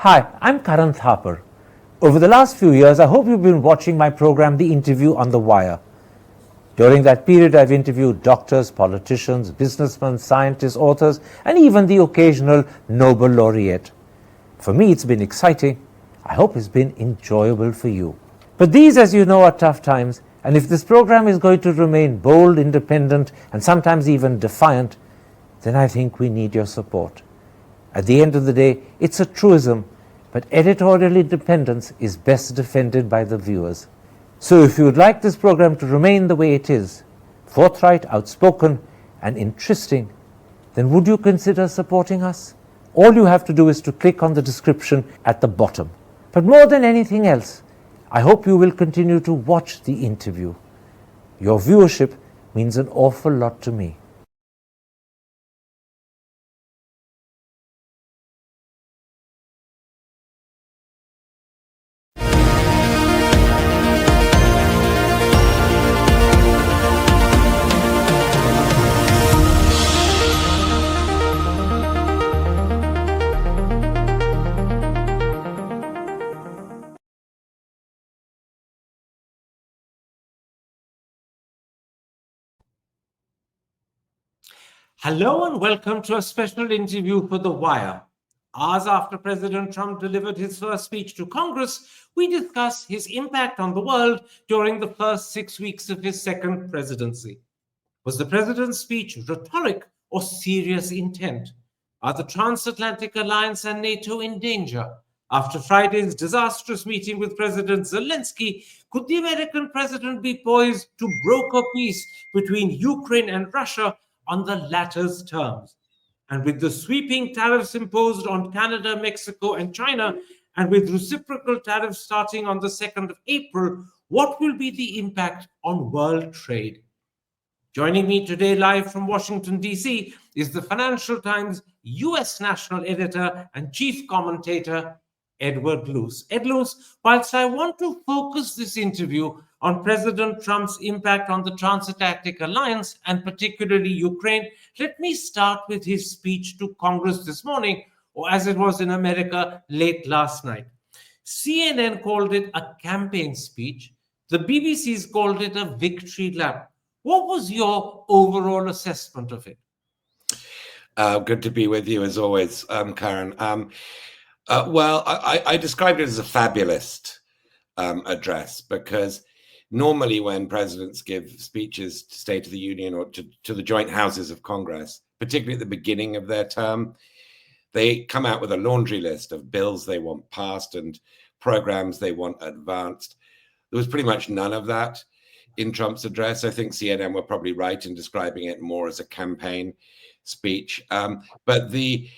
Hi, I'm Karan Thapar. Over the last few years, I hope you've been watching my program, The Interview on the Wire. During that period, I've interviewed doctors, politicians, businessmen, scientists, authors, and even the occasional Nobel laureate. For me, it's been exciting. I hope it's been enjoyable for you. But these, as you know, are tough times, and if this program is going to remain bold, independent, and sometimes even defiant, then I think we need your support. At the end of the day, it's a truism, but editorial independence is best defended by the viewers. So if you would like this program to remain the way it is, forthright, outspoken, and interesting, then would you consider supporting us? All you have to do is to click on the description at the bottom. But more than anything else, I hope you will continue to watch the interview. Your viewership means an awful lot to me. Hello and welcome to a special interview for The Wire. Hours after President Trump delivered his first speech to Congress, we discuss his impact on the world during the first 6 weeks of his second presidency. Was the president's speech rhetoric or serious intent? Are the Transatlantic Alliance and NATO in danger? After Friday's disastrous meeting with President Zelensky, could the American president be poised to broker peace between Ukraine and Russia on the latter's terms? And with the sweeping tariffs imposed on Canada, Mexico, and China, and with reciprocal tariffs starting on the 2nd of April, what will be the impact on world trade? Joining me today live from Washington, D.C. is the Financial Times U.S. national editor and chief commentator, Edward Luce. Ed Luce, whilst I want to focus this interview on President Trump's impact on the Transatlantic Alliance and particularly Ukraine, let me start with his speech to Congress this morning, or as it was in America late last night. CNN called it a campaign speech. The BBC's called it a victory lap. What was your overall assessment of it? Good to be with you as always, Karen. Well, I described it as a fabulist address because normally when presidents give speeches to State of the Union or to the joint houses of Congress, particularly at the beginning of their term, they come out with a laundry list of bills they want passed and programs they want advanced. There was pretty much none of that in Trump's address. I think CNN were probably right in describing it more as a campaign speech. But the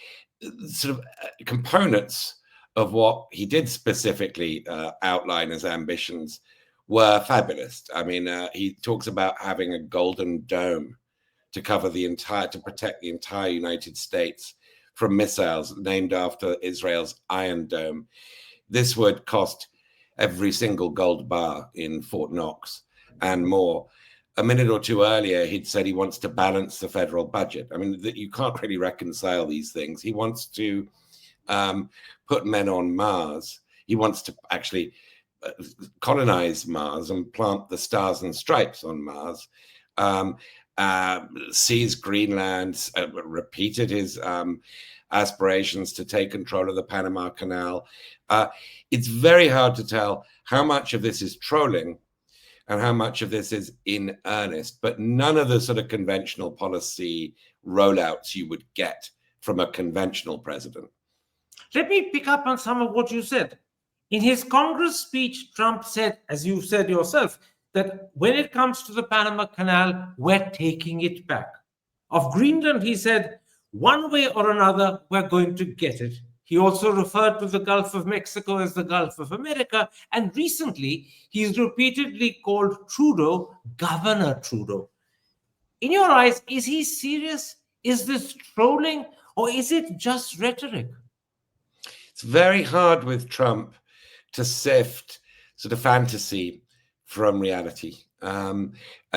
sort of components of what he did specifically outline as ambitions were fabulous. I mean, he talks about having a golden dome to cover to protect the entire United States from missiles named after Israel's Iron Dome. This would cost every single gold bar in Fort Knox and more. A minute or two earlier, he'd said he wants to balance the federal budget. I mean, you can't really reconcile these things. He wants to put men on Mars. He wants to actually colonize Mars and plant the stars and stripes on Mars. Seize Greenland, repeated his aspirations to take control of the Panama Canal. It's very hard to tell how much of this is trolling and how much of this is in earnest, but none of the sort of conventional policy rollouts you would get from a conventional president. Let me pick up on some of what you said. In his Congress speech, Trump said, as you said yourself, that when it comes to the Panama Canal, we're taking it back. Of Greenland, he said, one way or another, we're going to get it. He also referred to the Gulf of Mexico as the Gulf of America. And recently, he's repeatedly called Trudeau Governor Trudeau. In your eyes, is he serious? Is this trolling? Or is it just rhetoric? It's very hard with Trump to sift sort of fantasy from reality. And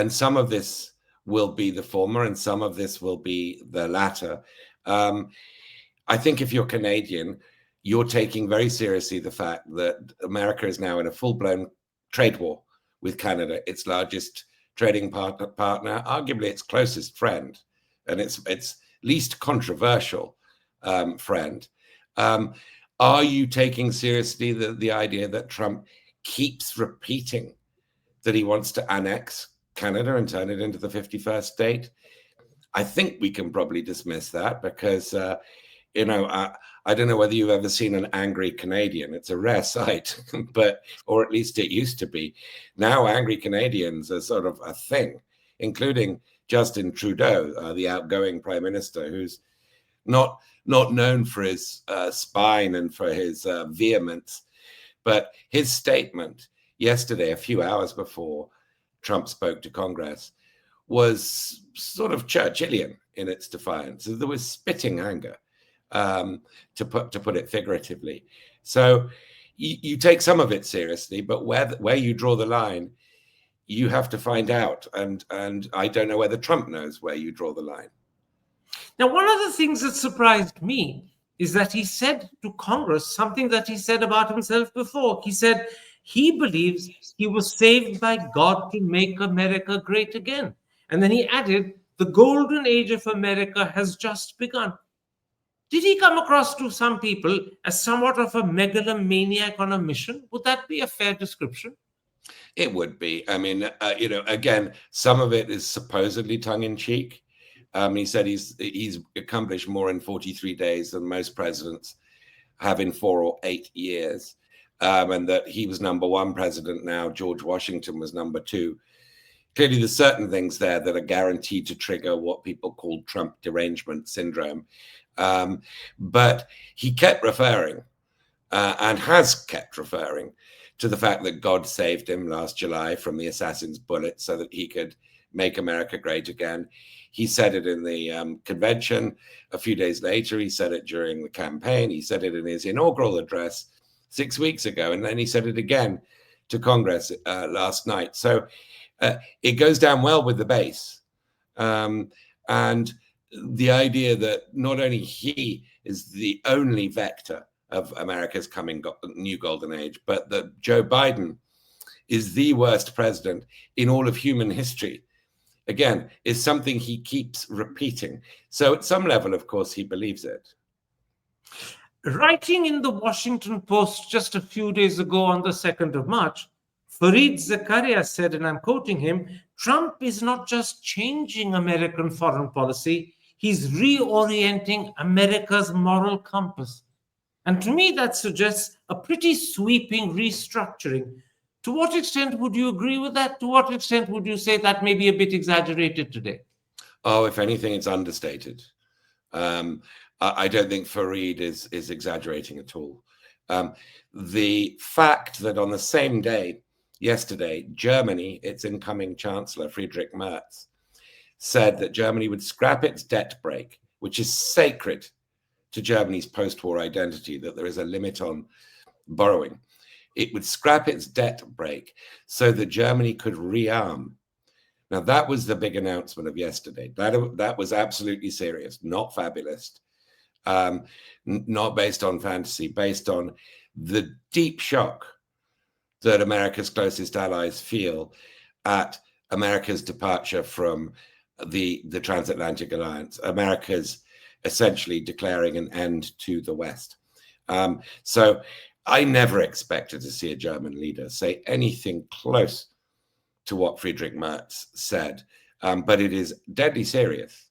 some of this will be the former and some of this will be the latter. I think if you're Canadian, you're taking very seriously the fact that America is now in a full-blown trade war with Canada, its largest trading partner, arguably its closest friend, and its least controversial friend. Are you taking seriously the idea that Trump keeps repeating that he wants to annex Canada and turn it into the 51st state? I think we can probably dismiss that because, I don't know whether you've ever seen an angry Canadian. It's a rare sight, or at least it used to be. Now angry Canadians are sort of a thing, including Justin Trudeau, the outgoing prime minister, who's not known for his spine and for his vehemence. But his statement yesterday, a few hours before Trump spoke to Congress, was sort of Churchillian in its defiance. There was spitting anger, to put it figuratively. So you take some of it seriously, but where you draw the line, you have to find out. And I don't know whether Trump knows where you draw the line. Now, one of the things that surprised me is that he said to Congress something that he said about himself before. He said he believes he was saved by God to make America great again. And then he added, the golden age of America has just begun. Did he come across to some people as somewhat of a megalomaniac on a mission? Would that be a fair description? It would be. I mean, again, some of it is supposedly tongue-in-cheek. He said he's accomplished more in 43 days than most presidents have in 4 or 8 years, and that he was number one president now. George Washington was number two. Clearly, there's certain things there that are guaranteed to trigger what people call Trump derangement syndrome. But he kept referring and has kept referring to the fact that God saved him last July from the assassin's bullet so that he could make America great again. He said it in the convention a few days later. He said it during the campaign. He said it in his inaugural address 6 weeks ago. And then he said it again to Congress last night. So it goes down well with the base. And the idea that not only he is the only vector of America's coming new golden age, but that Joe Biden is the worst president in all of human history, again, is something he keeps repeating. So at some level, of course, he believes it. Writing in the Washington Post just a few days ago on the 2nd of March, Fareed Zakaria said, and I'm quoting him, Trump is not just changing American foreign policy, he's reorienting America's moral compass. And to me, that suggests a pretty sweeping restructuring. To what extent would you agree with that? To what extent would you say that may be a bit exaggerated today? Oh, if anything, it's understated. I don't think Fareed is exaggerating at all. The fact that on the same day, yesterday, Germany, its incoming Chancellor, Friedrich Merz, said that Germany would scrap its debt brake, which is sacred to Germany's post-war identity, that there is a limit on borrowing. It would scrap its debt brake so that Germany could rearm. Now, that was the big announcement of yesterday. That was absolutely serious, not fabulous, not based on fantasy, based on the deep shock that America's closest allies feel at America's departure from the Transatlantic Alliance. America's essentially declaring an end to the West. So I never expected to see a German leader say anything close to what Friedrich Merz said, but it is deadly serious.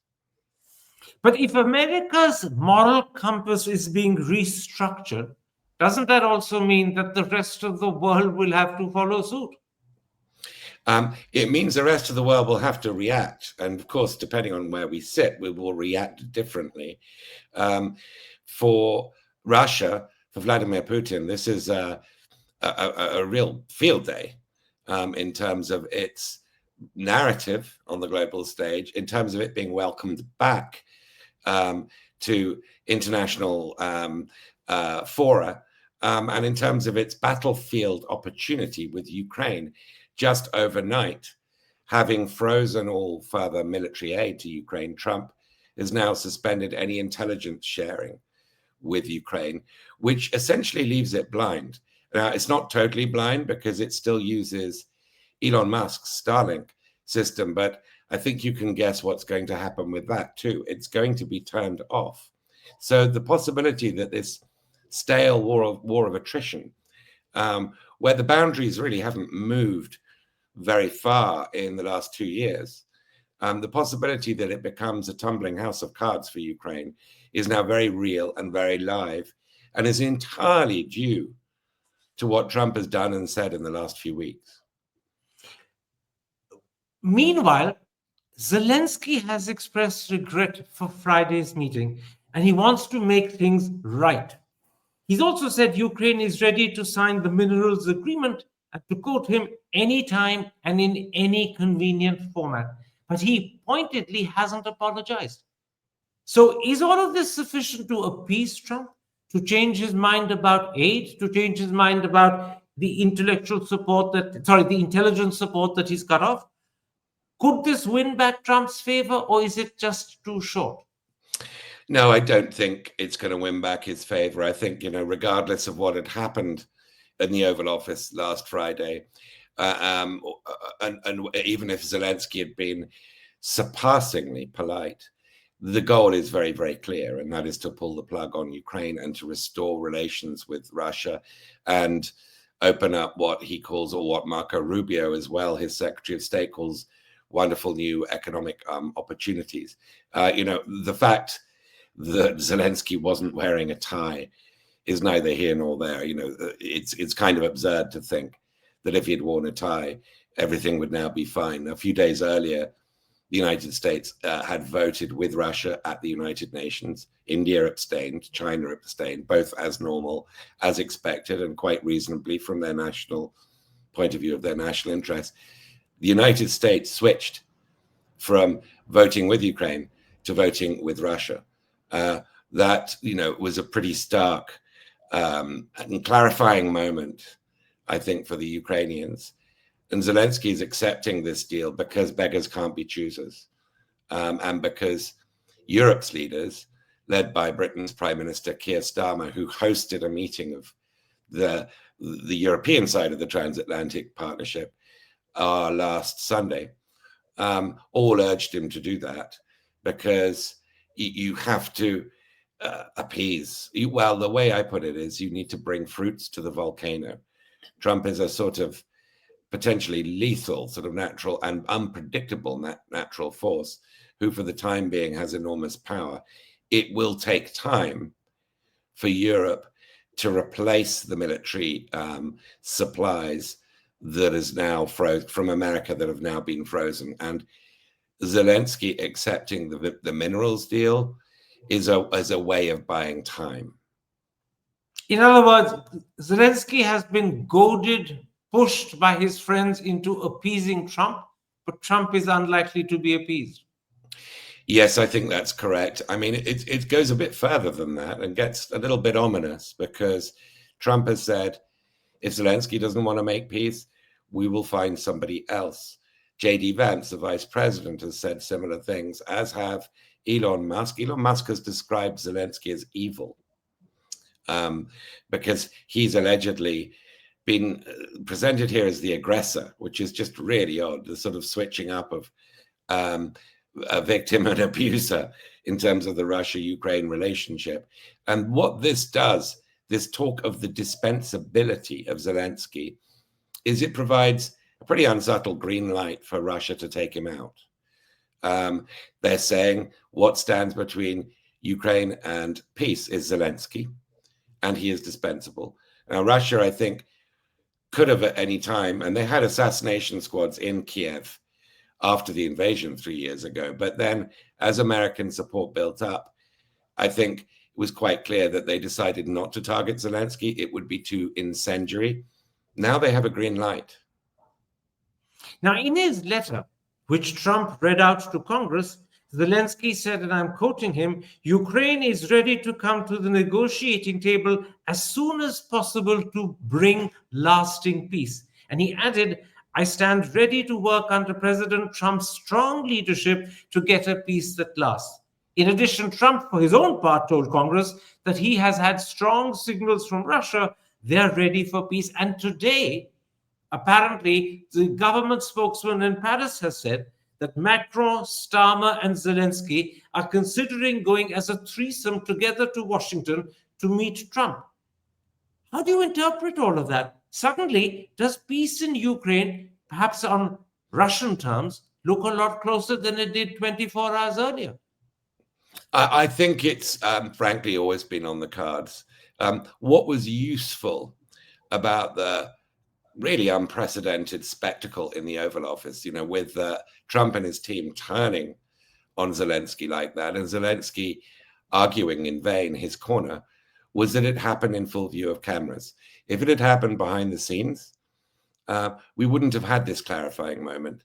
But if America's moral compass is being restructured, doesn't that also mean that the rest of the world will have to follow suit? It means the rest of the world will have to react. And of course, depending on where we sit, we will react differently. For Russia, for Vladimir Putin, this is a real field day in terms of its narrative on the global stage, in terms of it being welcomed back to international fora, and in terms of its battlefield opportunity with Ukraine. Just overnight, having frozen all further military aid to Ukraine, Trump has now suspended any intelligence sharing with Ukraine, which essentially leaves it blind. Now, it's not totally blind because it still uses Elon Musk's Starlink system, but I think you can guess what's going to happen with that too. It's going to be turned off. So the possibility that this stale war of attrition, where the boundaries really haven't moved very far in the last 2 years, the possibility that it becomes a tumbling house of cards for Ukraine is now very real and very live, and is entirely due to what Trump has done and said in the last few weeks. Meanwhile, Zelensky has expressed regret for Friday's meeting, and he wants to make things right. He's also said Ukraine is ready to sign the minerals agreement, and to quote him, anytime and in any convenient format. But he pointedly hasn't apologized. So is all of this sufficient to appease Trump, to change his mind about aid, to change his mind about the intelligence support that he's cut off? Could this win back Trump's favor, or is it just too short? No, I don't think it's going to win back his favor. I think, regardless of what had happened in the Oval Office last Friday, and even if Zelensky had been surpassingly polite, the goal is very, very clear, and that is to pull the plug on Ukraine and to restore relations with Russia and open up what he calls, or what Marco Rubio as well, his Secretary of State, calls wonderful new economic opportunities. The fact that Zelensky wasn't wearing a tie is neither here nor there. It's kind of absurd to think that if he had worn a tie, everything would now be fine. A few days earlier, the United States had voted with Russia at the United Nations. India abstained, China abstained, both as normal, as expected, and quite reasonably from their national point of view of their national interest. The United States switched from voting with Ukraine to voting with Russia. That was a pretty stark and clarifying moment, I think, for the Ukrainians. And Zelensky is accepting this deal because beggars can't be choosers, and because Europe's leaders, led by Britain's Prime Minister Keir Starmer, who hosted a meeting of the European side of the Transatlantic Partnership last Sunday, all urged him to do that, because you have to appease. Well, the way I put it is, you need to bring fruits to the volcano. Trump is a sort of potentially lethal, sort of natural and unpredictable natural force, who for the time being has enormous power. It will take time for Europe to replace the military supplies that is now frozen from America, that have now been frozen. And Zelensky accepting the minerals deal is a way of buying time. In other words, Zelensky has been goaded, pushed by his friends into appeasing Trump, but Trump is unlikely to be appeased. Yes, I think that's correct. I mean, it goes a bit further than that and gets a little bit ominous, because Trump has said, if Zelensky doesn't want to make peace, we will find somebody else. J.D. Vance, the vice president, has said similar things, as have Elon Musk. Elon Musk has described Zelensky as evil, because he's allegedly been presented here as the aggressor, which is just really odd, the sort of switching up of a victim and abuser in terms of the Russia-Ukraine relationship. And what this does, this talk of the dispensability of Zelensky, is it provides a pretty unsubtle green light for Russia to take him out. They're saying what stands between Ukraine and peace is Zelensky, and he is dispensable. Now, Russia, I think, could have at any time, and they had assassination squads in Kiev after the invasion 3 years ago. But then, as American support built up, I think it was quite clear that they decided not to target Zelensky. It would be too incendiary. Now they have a green light. Now, in his letter, which Trump read out to Congress, Zelensky said, and I'm quoting him, Ukraine is ready to come to the negotiating table as soon as possible to bring lasting peace. And he added, I stand ready to work under President Trump's strong leadership to get a peace that lasts. In addition, Trump, for his own part, told Congress that he has had strong signals from Russia they're ready for peace. And today, apparently, the government spokesman in Paris has said that Macron, Starmer, and Zelensky are considering going as a threesome together to Washington to meet Trump. How do you interpret all of that? Suddenly, does peace in Ukraine, perhaps on Russian terms, look a lot closer than it did 24 hours earlier? I think it's frankly always been on the cards. What was useful about the really unprecedented spectacle in the Oval Office, with Trump and his team turning on Zelensky like that, and Zelensky arguing in vain his corner, was that it happened in full view of cameras. If it had happened behind the scenes, we wouldn't have had this clarifying moment.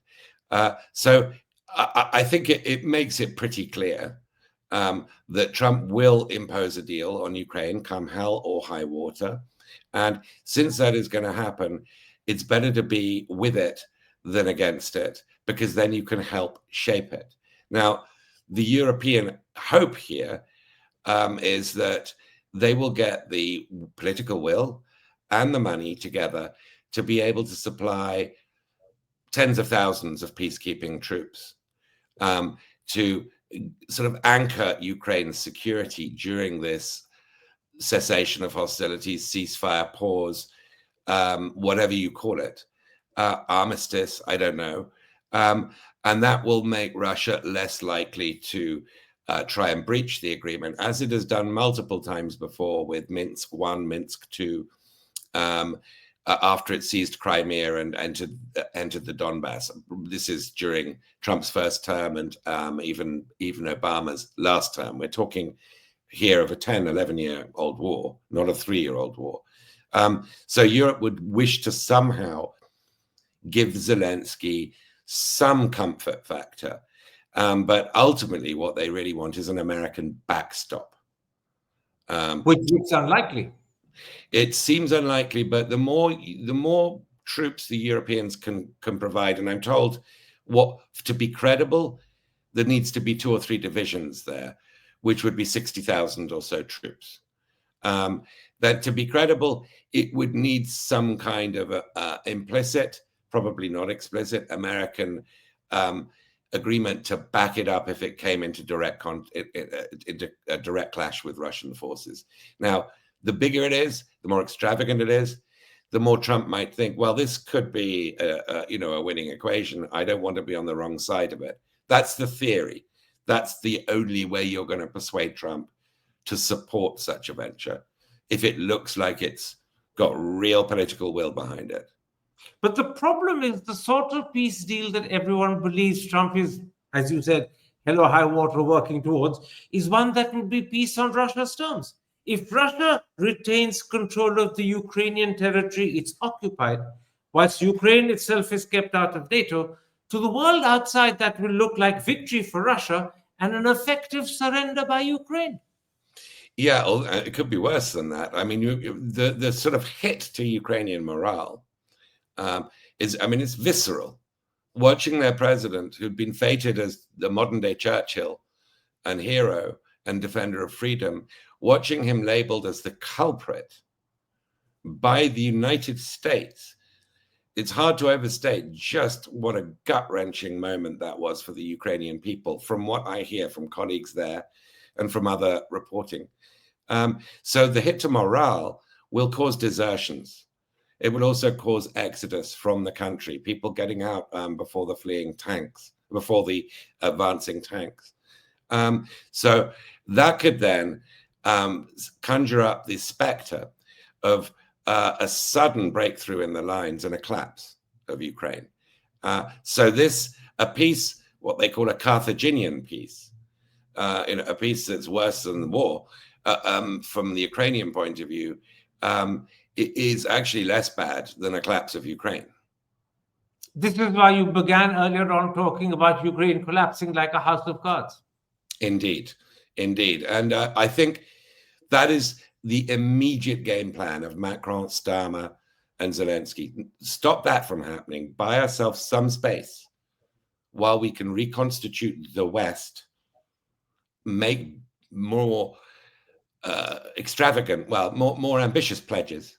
So I think it makes it pretty clear that Trump will impose a deal on Ukraine come hell or high water. And since that is going to happen, it's better to be with it than against it, because then you can help shape it. Now, the European hope here is that they will get the political will and the money together to be able to supply tens of thousands of peacekeeping troops to sort of anchor Ukraine's security during this cessation of hostilities, ceasefire, pause, whatever you call it, armistice, I don't know. And that will make Russia less likely to try and breach the agreement, as it has done multiple times before with Minsk I, Minsk II, after it seized Crimea and entered the Donbass. This is during Trump's first term and even Obama's last term. We're talking here of a 10, 11-year-old war, not a 3-year-old war. So Europe would wish to somehow give Zelensky some comfort factor. But ultimately, what they really want is an American backstop. Which looks unlikely. It seems unlikely, but the more troops the Europeans can provide, and I'm told, to be credible, there needs to be 2 or 3 divisions there, which would be 60,000 or so troops. That to be credible, it would need some kind of implicit, probably not explicit, American agreement to back it up if it came into direct clash with Russian forces. Now, the bigger it is, the more extravagant it is, the more Trump might think, well, this could be a winning equation. I don't want to be on the wrong side of it. That's the theory. That's the only way you're going to persuade Trump to support such a venture, if it looks like it's got real political will behind it. But the problem is the sort of peace deal that everyone believes Trump is, as you said, hell or high water working towards, is one that would be peace on Russia's terms. If Russia retains control of the Ukrainian territory it's occupied, whilst Ukraine itself is kept out of NATO, to the world outside that will look like victory for Russia and an effective surrender by Ukraine. Yeah, it could be worse than that. I mean, the sort of hit to Ukrainian morale it's visceral. Watching their president, who'd been feted as the modern-day Churchill and hero and defender of freedom, watching him labeled as the culprit by the United States, it's hard to overstate just what a gut-wrenching moment that was for the Ukrainian people, from what I hear from colleagues there and from other reporting. So the hit to morale will cause desertions. It will also cause exodus from the country, people getting out before the advancing tanks. So that could then conjure up the specter of a sudden breakthrough in the lines and a collapse of Ukraine. So a peace, what they call a Carthaginian peace, a peace that's worse than the war, from the Ukrainian point of view, it is actually less bad than a collapse of Ukraine. This is why you began earlier on talking about Ukraine collapsing like a house of cards. Indeed. And I think that is the immediate game plan of Macron, Starmer, and Zelensky. Stop that from happening. Buy ourselves some space while we can reconstitute the West make more extravagant, well, more ambitious pledges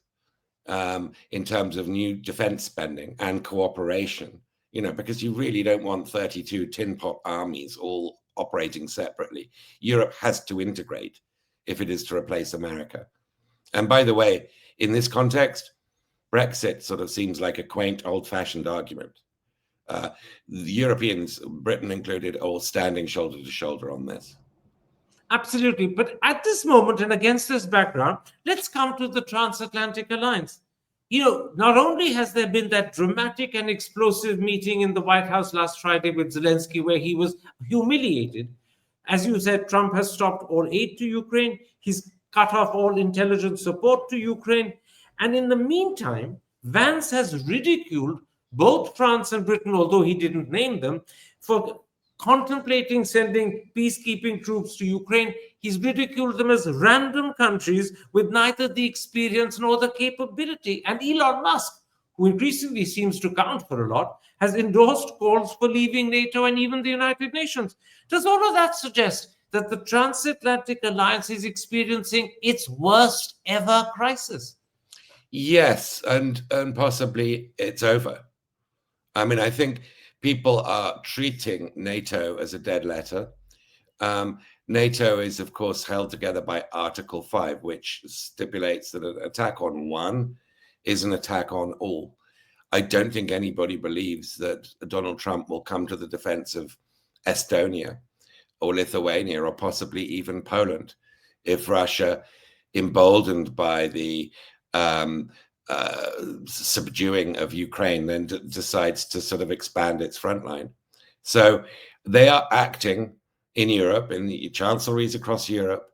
in terms of new defense spending and cooperation, because you really don't want 32 tin pot armies all operating separately. Europe has to integrate if it is to replace America. And by the way, in this context, Brexit sort of seems like a quaint, old-fashioned argument. The Europeans, Britain included, all standing shoulder to shoulder on this. Absolutely. But at this moment and against this background, let's come to the Transatlantic Alliance. Not only has there been that dramatic and explosive meeting in the White House last Friday with Zelensky, where he was humiliated. As you said, Trump has stopped all aid to Ukraine. He's cut off all intelligence support to Ukraine. And in the meantime, Vance has ridiculed both France and Britain, although he didn't name them, for contemplating sending peacekeeping troops to Ukraine. He's ridiculed them as random countries with neither the experience nor the capability. And Elon Musk, who increasingly seems to count for a lot, has endorsed calls for leaving NATO and even the United Nations. Does all of that suggest that the Transatlantic Alliance is experiencing its worst ever crisis? Yes, and possibly it's over. I mean, I think people are treating NATO as a dead letter. NATO is, of course, held together by Article 5, which stipulates that an attack on one is an attack on all. I don't think anybody believes that Donald Trump will come to the defense of Estonia or Lithuania or possibly even Poland if Russia, emboldened by the subduing of Ukraine, then decides to sort of expand its front line. So they are acting in Europe, in the chancelleries across Europe,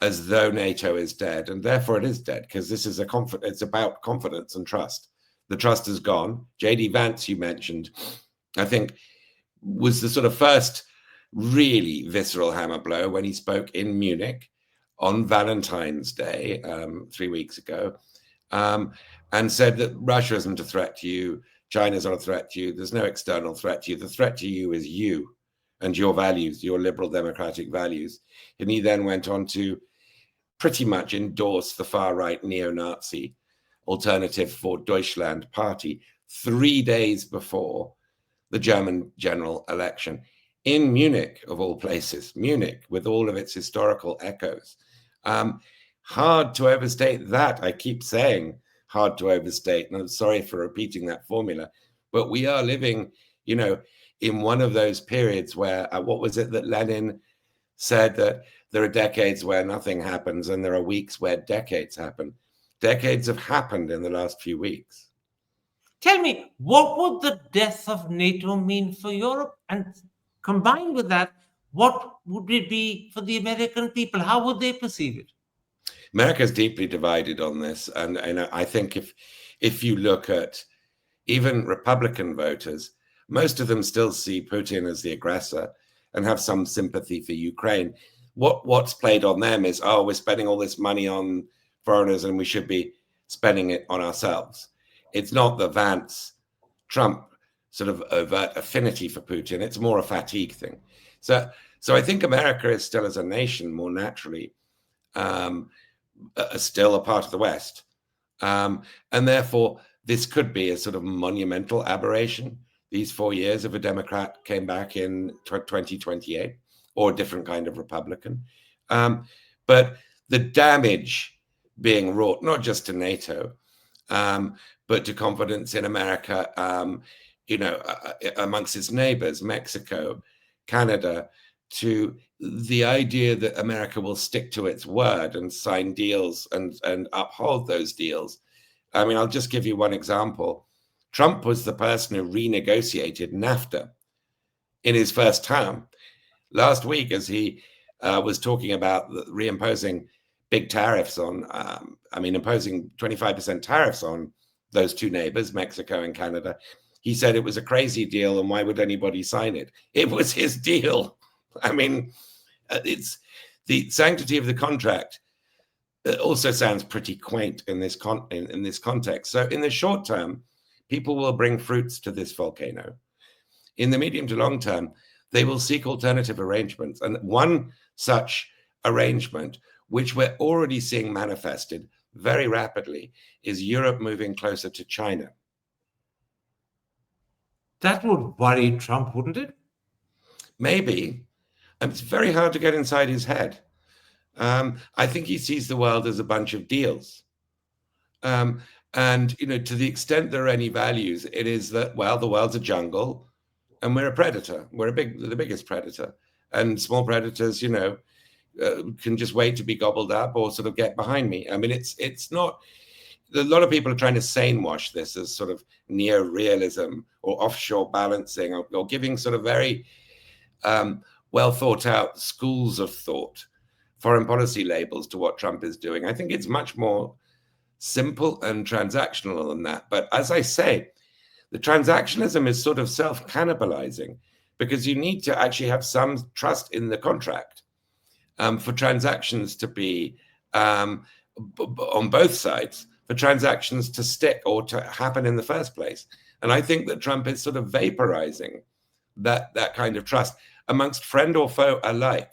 as though NATO is dead, and therefore it is dead, because this is it's about confidence and trust. The trust is gone. J.D. Vance, you mentioned, I think, was the sort of first really visceral hammer blow when he spoke in Munich on Valentine's Day 3 weeks ago, and said that Russia isn't a threat to you, China's not a threat to you, there's no external threat to you, the threat to you is you and your values, your liberal democratic values. And he then went on to pretty much endorse the far-right neo-Nazi Alternative for Deutschland party 3 days before the German general election in Munich, of all places, Munich, with all of its historical echoes. Hard to overstate that. I keep saying hard to overstate, and I'm sorry for repeating that formula, but we are living, in one of those periods where, what was it that Lenin said, that there are decades where nothing happens and there are weeks where decades happen. Decades have happened in the last few weeks. Tell me, what would the death of NATO mean for Europe? And combined with that, what would it be for the American people? How would they perceive it? America is deeply divided on this. And I think if you look at even Republican voters, most of them still see Putin as the aggressor and have some sympathy for Ukraine. What's played on them is, we're spending all this money on foreigners and we should be spending it on ourselves. It's not the Vance-Trump sort of overt affinity for Putin. It's more a fatigue thing. So I think America is still, as a nation, more naturally still a part of the West. And therefore, this could be a sort of monumental aberration. These 4 years of a Democrat came back in 2028, or a different kind of Republican. But the damage being wrought, not just to NATO, but to confidence in America, amongst its neighbors, Mexico, Canada, to the idea that America will stick to its word and sign deals and uphold those deals. I mean, I'll just give you one example. Trump was the person who renegotiated NAFTA in his first term. Last week, as he was talking about reimposing big tariffs on, imposing 25% tariffs on those two neighbors, Mexico and Canada, he said it was a crazy deal and why would anybody sign it? It was his deal. I mean, it's the sanctity of the contract. It also sounds pretty quaint in this context. So in the short term, people will bring fruits to this volcano. In the medium to long term, they will seek alternative arrangements. And one such arrangement, which we're already seeing manifested very rapidly, is Europe moving closer to China. That would worry Trump, wouldn't it? Maybe. It's very hard to get inside his head. I think he sees the world as a bunch of deals. And, to the extent there are any values, it is that, well, the world's a jungle and we're a predator. We're the biggest predator. And small predators, can just wait to be gobbled up or sort of get behind me. I mean, it's not, a lot of people are trying to sane wash this as sort of neo-realism or offshore balancing or giving sort of very well thought out schools of thought, foreign policy labels to what Trump is doing. I think it's much more simple and transactional than that. But as I say, the transactionalism is sort of self-cannibalizing because you need to actually have some trust in the contract for transactions to be on both sides, for transactions to stick or to happen in the first place. And I think that Trump is sort of vaporizing that kind of trust amongst friend or foe alike.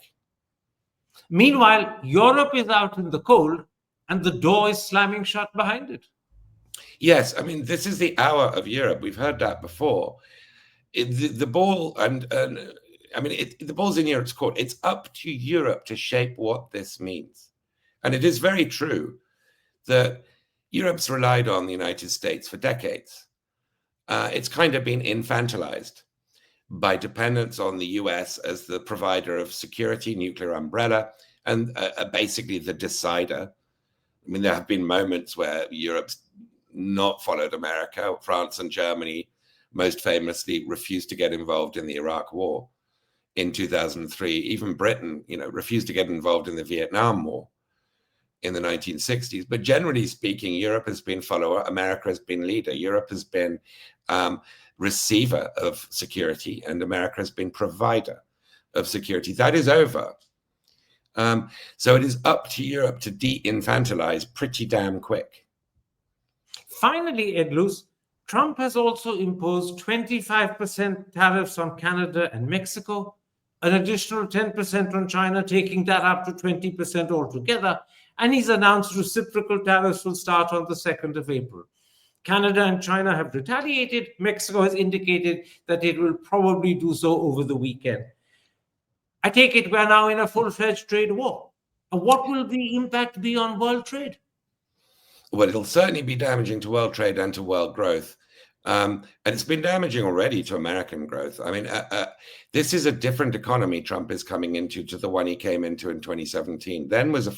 Meanwhile, Europe is out in the cold and the door is slamming shut behind it. Yes, I mean, this is the hour of Europe. We've heard that before. The ball, the ball's in Europe's court. It's up to Europe to shape what this means. And it is very true that Europe's relied on the United States for decades. It's kind of been infantilized by dependence on the US as the provider of security, nuclear umbrella, and basically the decider. I mean, there have been moments where Europe's not followed America. France and Germany, most famously, refused to get involved in the Iraq War in 2003. Even Britain, refused to get involved in the Vietnam War in the 1960s. But generally speaking, Europe has been follower, America has been leader. Europe has been receiver of security, and America has been provider of security. That is over. So it is up to Europe to de-infantilize pretty damn quick. Finally, Ed Luce, Trump has also imposed 25% tariffs on Canada and Mexico, an additional 10% on China, taking that up to 20% altogether. And he's announced reciprocal tariffs will start on the 2nd of April. Canada and China have retaliated. Mexico has indicated that it will probably do so over the weekend. I take it we're now in a full-fledged trade war. What will the impact be on world trade? Well, it'll certainly be damaging to world trade and to world growth. And it's been damaging already to American growth. I mean, this is a different economy Trump is coming into to the one he came into in 2017. Then was a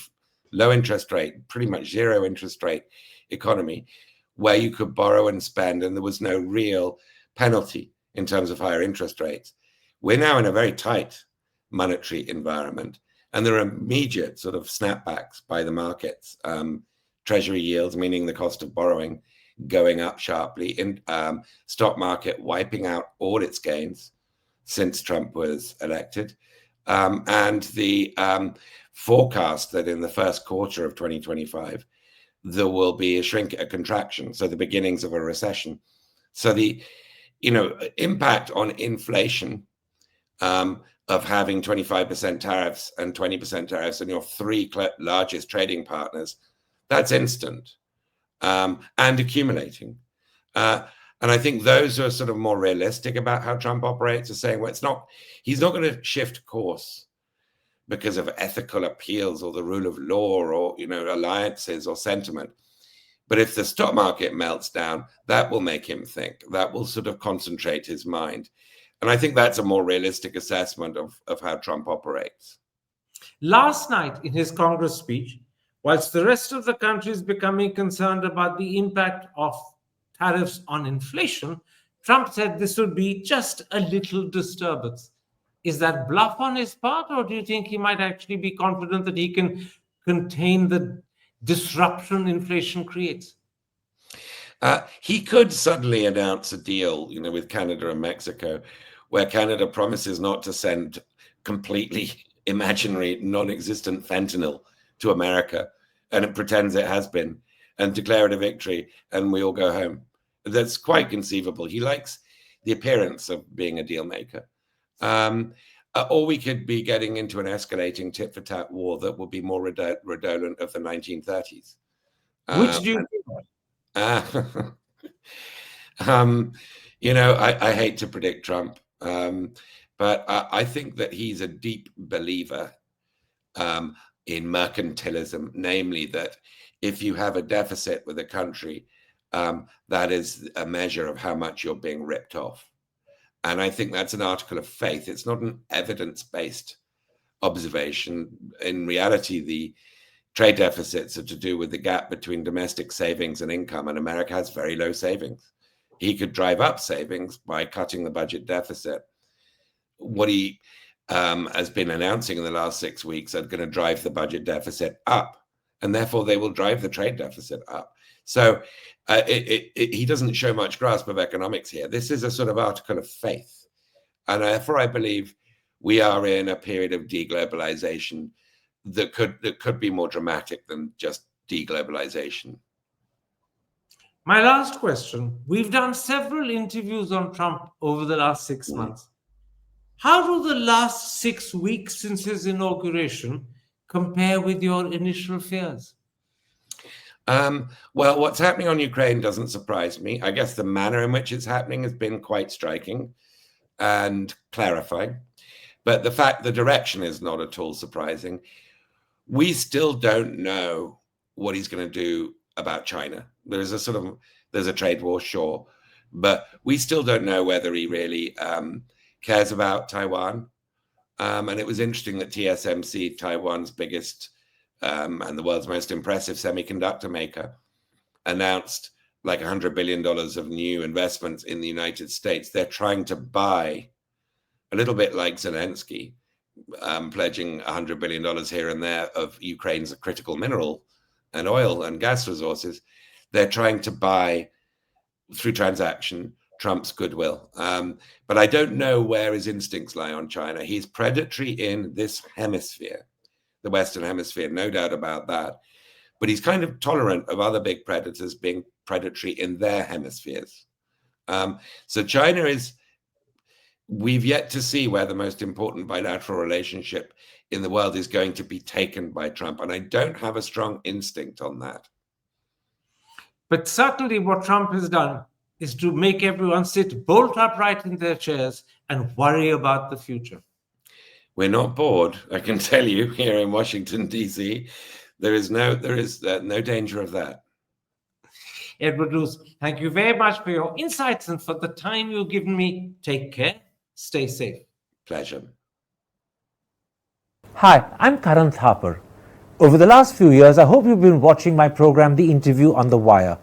low interest rate, pretty much zero interest rate economy where you could borrow and spend and there was no real penalty in terms of higher interest rates. We're now in a very tight monetary environment and there are immediate sort of snapbacks by the markets. Treasury yields, meaning the cost of borrowing, going up sharply, in stock market wiping out all its gains since Trump was elected, and the forecast that in the first quarter of 2025 there will be a contraction, so the beginnings of a recession. So the impact on inflation of having 25% tariffs and 20% tariffs on your three largest trading partners, that's instant and accumulating. And I think those who are sort of more realistic about how Trump operates are saying, well, he's not going to shift course because of ethical appeals or the rule of law or, alliances or sentiment. But if the stock market melts down, that will make him think. That will sort of concentrate his mind. And I think that's a more realistic assessment of how Trump operates. Last night in his Congress speech, whilst the rest of the country is becoming concerned about the impact of tariffs on inflation, Trump said this would be just a little disturbance. Is that bluff on his part, or do you think he might actually be confident that he can contain the disruption inflation creates? He could suddenly announce a deal, with Canada and Mexico, where Canada promises not to send completely imaginary, non-existent fentanyl to America, and it pretends it has been, and declare it a victory, and we all go home. That's quite conceivable. He likes the appearance of being a deal maker. Or we could be getting into an escalating tit-for-tat war that will be more redolent of the 1930s. Which do you Uh, I hate to predict Trump, but I think that he's a deep believer in mercantilism, namely that if you have a deficit with a country, that is a measure of how much you're being ripped off. And I think that's an article of faith. It's not an evidence-based observation. In reality, the trade deficits are to do with the gap between domestic savings and income, and America has very low savings. He could drive up savings by cutting the budget deficit. What he has been announcing in the last 6 weeks are going to drive the budget deficit up, and therefore they will drive the trade deficit up. So he doesn't show much grasp of economics here. This is a sort of article of faith. And therefore, I believe we are in a period of deglobalization that could be more dramatic than just deglobalization. My last question. We've done several interviews on Trump over the last 6 months. How do the last 6 weeks since his inauguration compare with your initial fears? Well, what's happening on Ukraine doesn't surprise me. I guess the manner in which it's happening has been quite striking and clarifying. But the fact the direction is not at all surprising. We still don't know what he's going to do about China. There's a trade war, sure, but we still don't know whether he really cares about Taiwan. And it was interesting that TSMC, Taiwan's biggest and the world's most impressive semiconductor maker, announced like $100 billion of new investments in the United States. They're trying to buy, a little bit like Zelensky, pledging $100 billion here and there of Ukraine's critical mineral and oil and gas resources. They're trying to buy, through transaction, Trump's goodwill. But I don't know where his instincts lie on China. He's predatory in this hemisphere, the Western Hemisphere, no doubt about that. But he's kind of tolerant of other big predators being predatory in their hemispheres. So China is, we've yet to see where the most important bilateral relationship in the world is going to be taken by Trump. And I don't have a strong instinct on that. But certainly what Trump has done is to make everyone sit bolt upright in their chairs and worry about the future. We're not bored, I can tell you, here in Washington, D.C. There is no danger of that. Edward Luce, thank you very much for your insights and for the time you've given me. Take care. Stay safe. Pleasure. Hi, I'm Karan Thapar. Over the last few years, I hope you've been watching my program, The Interview on the Wire.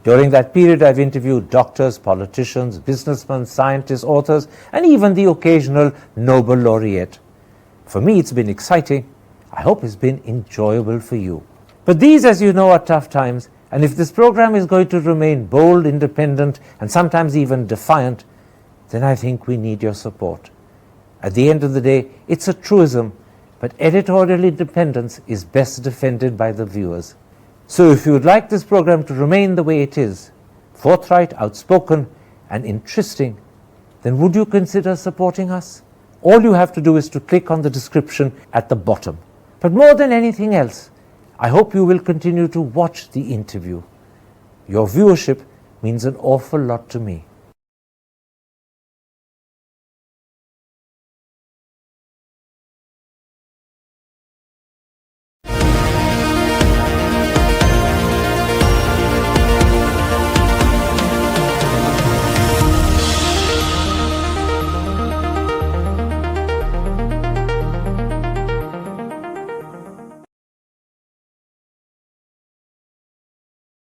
During that period, I've interviewed doctors, politicians, businessmen, scientists, authors, and even the occasional Nobel laureate. For me, it's been exciting. I hope it's been enjoyable for you. But these, as you know, are tough times, and if this program is going to remain bold, independent, and sometimes even defiant, then I think we need your support. At the end of the day, it's a truism, but editorial independence is best defended by the viewers. So if you would like this program to remain the way it is, forthright, outspoken, and interesting, then would you consider supporting us? All you have to do is to click on the description at the bottom. But more than anything else, I hope you will continue to watch The Interview. Your viewership means an awful lot to me.